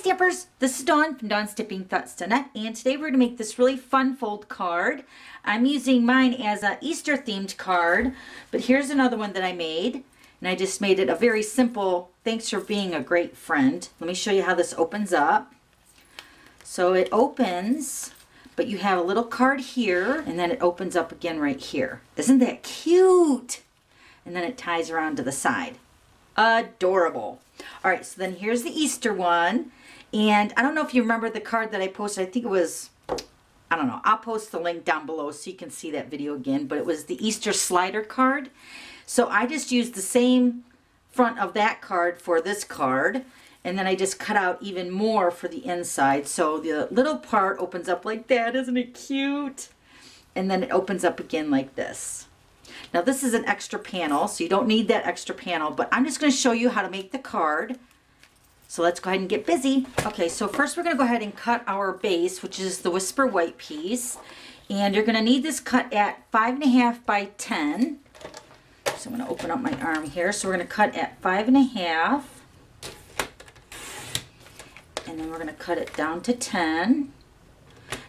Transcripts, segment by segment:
Stampers, this is Dawn from DawnStampingThoughts.net, and today we're going to make this really fun fold card. I'm using mine as an Easter themed card, but here's another one that I made, and I just made it a very simple thanks for being a great friend. Let me show you how this opens up. So it opens, but you have a little card here, and then it opens up again right here. Isn't that cute? And then it ties around to the side. Adorable. All right, so then here's the Easter one. And I don't know if you remember the card that I posted. I think it was, I don't know. I'll post the link down below so you can see that video again. But it was the Easter slider card. So I just used the same front of that card for this card. And then I just cut out even more for the inside. So the little part opens up like that. Isn't it cute? And then it opens up again like this. Now this is an extra panel, so you don't need that extra panel, but I'm just going to show you how to make the card. So let's go ahead and get busy. Okay, so first we're going to go ahead and cut our base, which is the Whisper White piece. And you're going to need this cut at 5.5 by 10. So I'm going to open up my arm here. So we're going to cut at 5.5. And then we're going to cut it down to 10.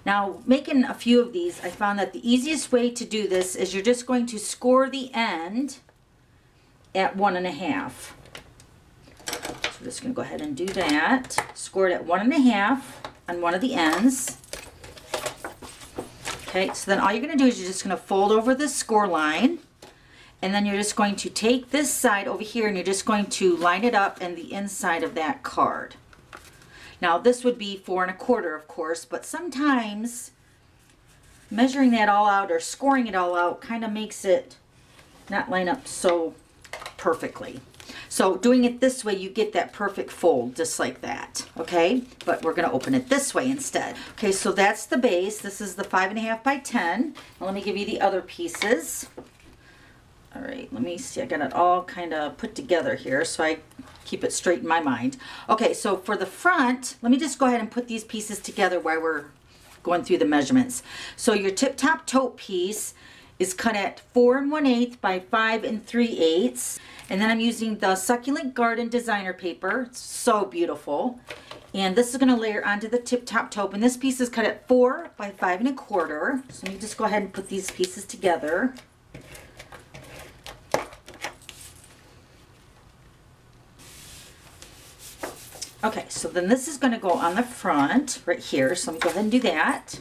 Now, making a few of these, I found that the easiest way to do this is you're just going to score the end at 1.5. So we're just going to go ahead and do that. Score it at 1.5 on one of the ends. Okay, so then all you're going to do is you're just going to fold over the score line. And then you're just going to take this side over here and you're just going to line it up in the inside of that card. Now this would be 4.25, of course, but sometimes measuring that all out or scoring it all out kind of makes it not line up so perfectly. So doing it this way, you get that perfect fold just like that, okay? But we're going to open it this way instead. Okay, so that's the base. This is the 5.5 by 10. Now let me give you the other pieces. All right, let me see. I got it all kind of put together here so I keep it straight in my mind. Okay, so for the front, let me just go ahead and put these pieces together while we're going through the measurements. So your tip top tote piece is cut at 4 1/8 by 5 3/8. And then I'm using the Succulent Garden designer paper. It's so beautiful. And this is going to layer onto the tip top tote. And this piece is cut at 4 by 5 1/4. So let me just go ahead and put these pieces together. Okay, so then this is going to go on the front right here. So let me go ahead and do that.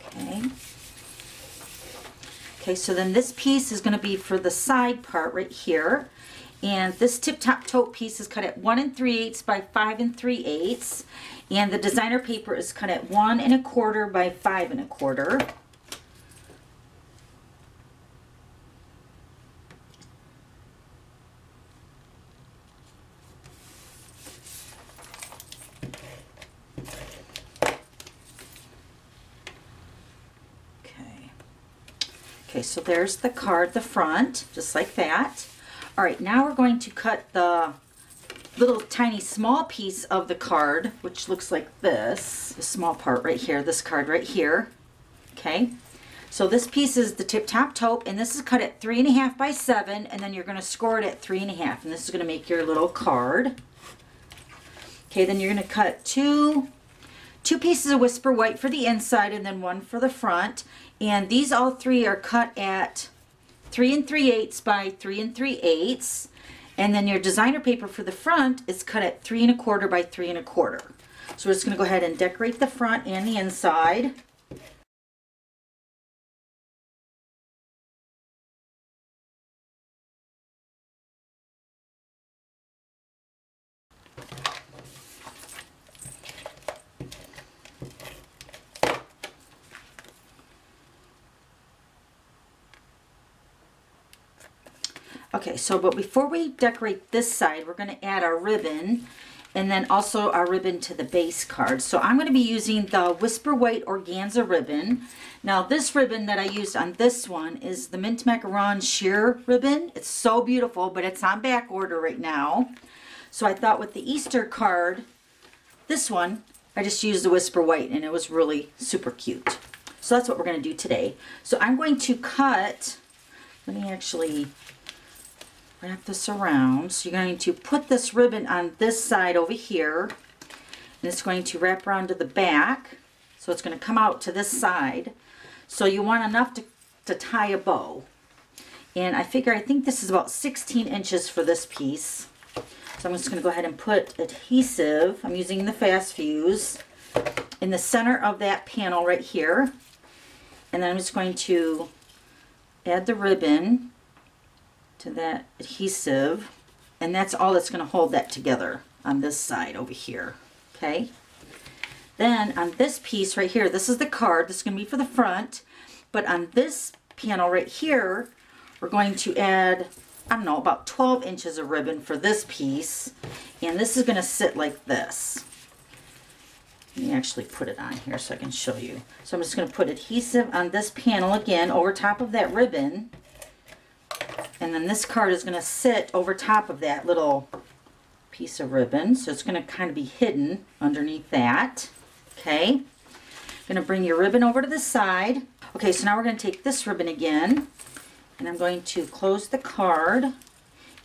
Okay. Okay, so then this piece is going to be for the side part right here. And this tip top tote piece is cut at 1 3/8 by 5 3/8. And the designer paper is cut at 1 1/4 by 5 1/4. Okay. Okay, so there's the card, the front, just like that. All right, now we're going to cut the little tiny small piece of the card, which looks like this, the small part right here, this card right here. Okay, so this piece is the tip top tote, and this is cut at 3.5 by 7, and then you're going to score it at 3.5, and this is going to make your little card. Okay, then you're going to cut two pieces of Whisper White for the inside, and then one for the front, and these all three are cut at 3 3/8 by 3 3/8, and then your designer paper for the front is cut at 3 1/4 by 3 1/4. So we're just going to go ahead and decorate the front and the inside. Okay, so but before we decorate this side, we're going to add our ribbon and then also our ribbon to the base card. So I'm going to be using the Whisper White organza ribbon. Now this ribbon that I used on this one is the Mint Macaron sheer ribbon. It's so beautiful, but it's on back order right now. So I thought with the Easter card, this one, I just used the Whisper White and it was really super cute. So that's what we're going to do today. So I'm going to cut, let me actually wrap this around. So you're going to put this ribbon on this side over here, and it's going to wrap around to the back. So it's going to come out to this side. So you want enough to tie a bow. And I think this is about 16 inches for this piece. So I'm just going to go ahead and put adhesive, I'm using the Fast Fuse, in the center of that panel right here. And then I'm just going to add the ribbon to that adhesive. And that's all that's going to hold that together on this side over here. Okay. Then on this piece right here, this is the card. This is going to be for the front. But on this panel right here, we're going to add, I don't know, about 12 inches of ribbon for this piece. And this is going to sit like this. Let me actually put it on here so I can show you. So I'm just going to put adhesive on this panel again over top of that ribbon. And then this card is going to sit over top of that little piece of ribbon. So it's going to kind of be hidden underneath that. Okay. I'm going to bring your ribbon over to the side. Okay, so now we're going to take this ribbon again. And I'm going to close the card.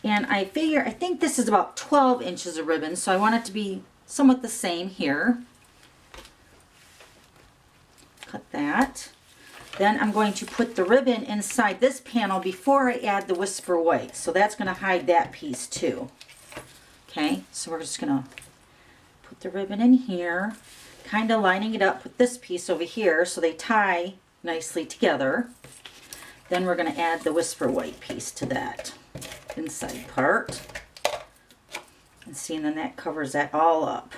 And I think this is about 12 inches of ribbon. So I want it to be somewhat the same here. Cut that. Then I'm going to put the ribbon inside this panel before I add the Whisper White. So that's going to hide that piece too. Okay, so we're just going to put the ribbon in here, kind of lining it up with this piece over here so they tie nicely together. Then we're going to add the Whisper White piece to that inside part. And see, and then that covers that all up.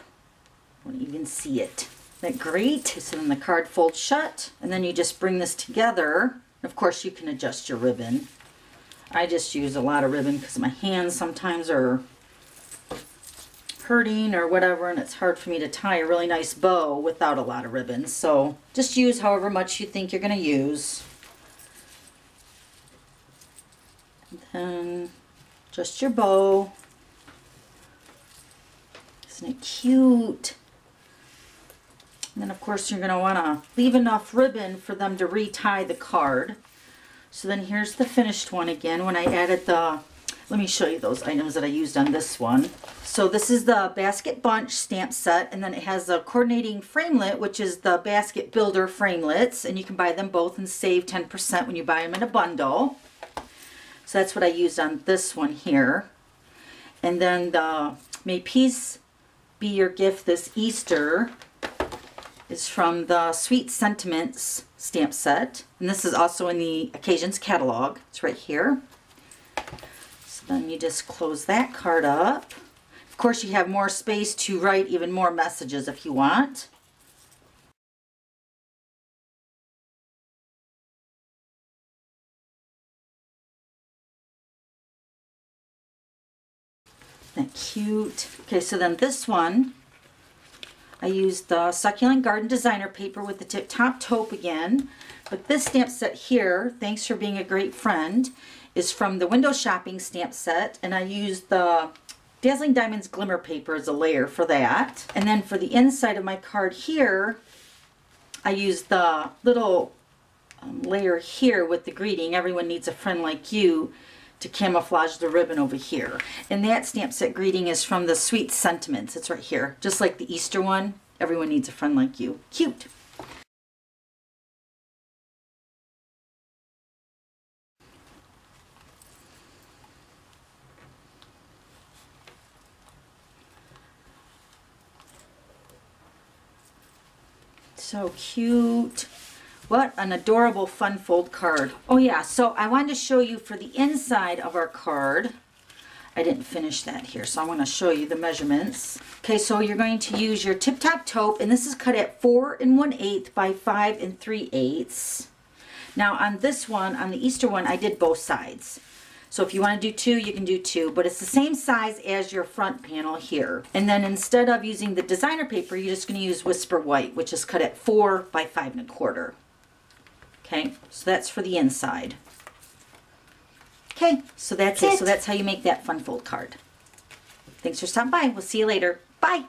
You won't even see it. Isn't that great? So then the card folds shut, and then you just bring this together. Of course, you can adjust your ribbon. I just use a lot of ribbon because my hands sometimes are hurting or whatever, and it's hard for me to tie a really nice bow without a lot of ribbon. So just use however much you think you're going to use. And then adjust your bow. Isn't it cute? And then of course you're going to want to leave enough ribbon for them to retie the card. So then here's the finished one again when I added the, let me show you those items that I used on this one. So this is the Basket Bunch stamp set, and then it has a coordinating framelit, which is the Basket Builder framelits, and you can buy them both and save 10% when you buy them in a bundle. So that's what I used on this one here. And then the May Peace Be Your Gift This Easter is from the Sweet Sentiments stamp set. And this is also in the Occasions catalog. It's right here. So then you just close that card up. Of course, you have more space to write even more messages if you want. Isn't that cute? Okay, so then this one, I used the Succulent Garden Designer paper with the Tip Top Taupe again. But this stamp set here, Thanks for Being a Great Friend, is from the Window Shopping stamp set. And I used the Dazzling Diamonds Glimmer paper as a layer for that. And then for the inside of my card here, I used the little layer here with the greeting, Everyone Needs a Friend Like You, to camouflage the ribbon over here. And that stamp set greeting is from the Sweet Sentiments. It's right here. Just like the Easter one, Everyone Needs a Friend Like You. Cute. So cute. What an adorable fun fold card. Oh yeah, so I wanted to show you for the inside of our card. I didn't finish that here, so I'm going to show you the measurements. Okay, so you're going to use your Tip Top Taupe, and this is cut at 4 1/8 by 5 3/8. Now on this one, on the Easter one, I did both sides. So if you want to do 2, you can do 2, but it's the same size as your front panel here. And then instead of using the designer paper, you're just going to use Whisper White, which is cut at 4 by 5 1/4. Okay, so that's for the inside. Okay, so that's it. So that's how you make that fun fold card. Thanks for stopping by. We'll see you later. Bye.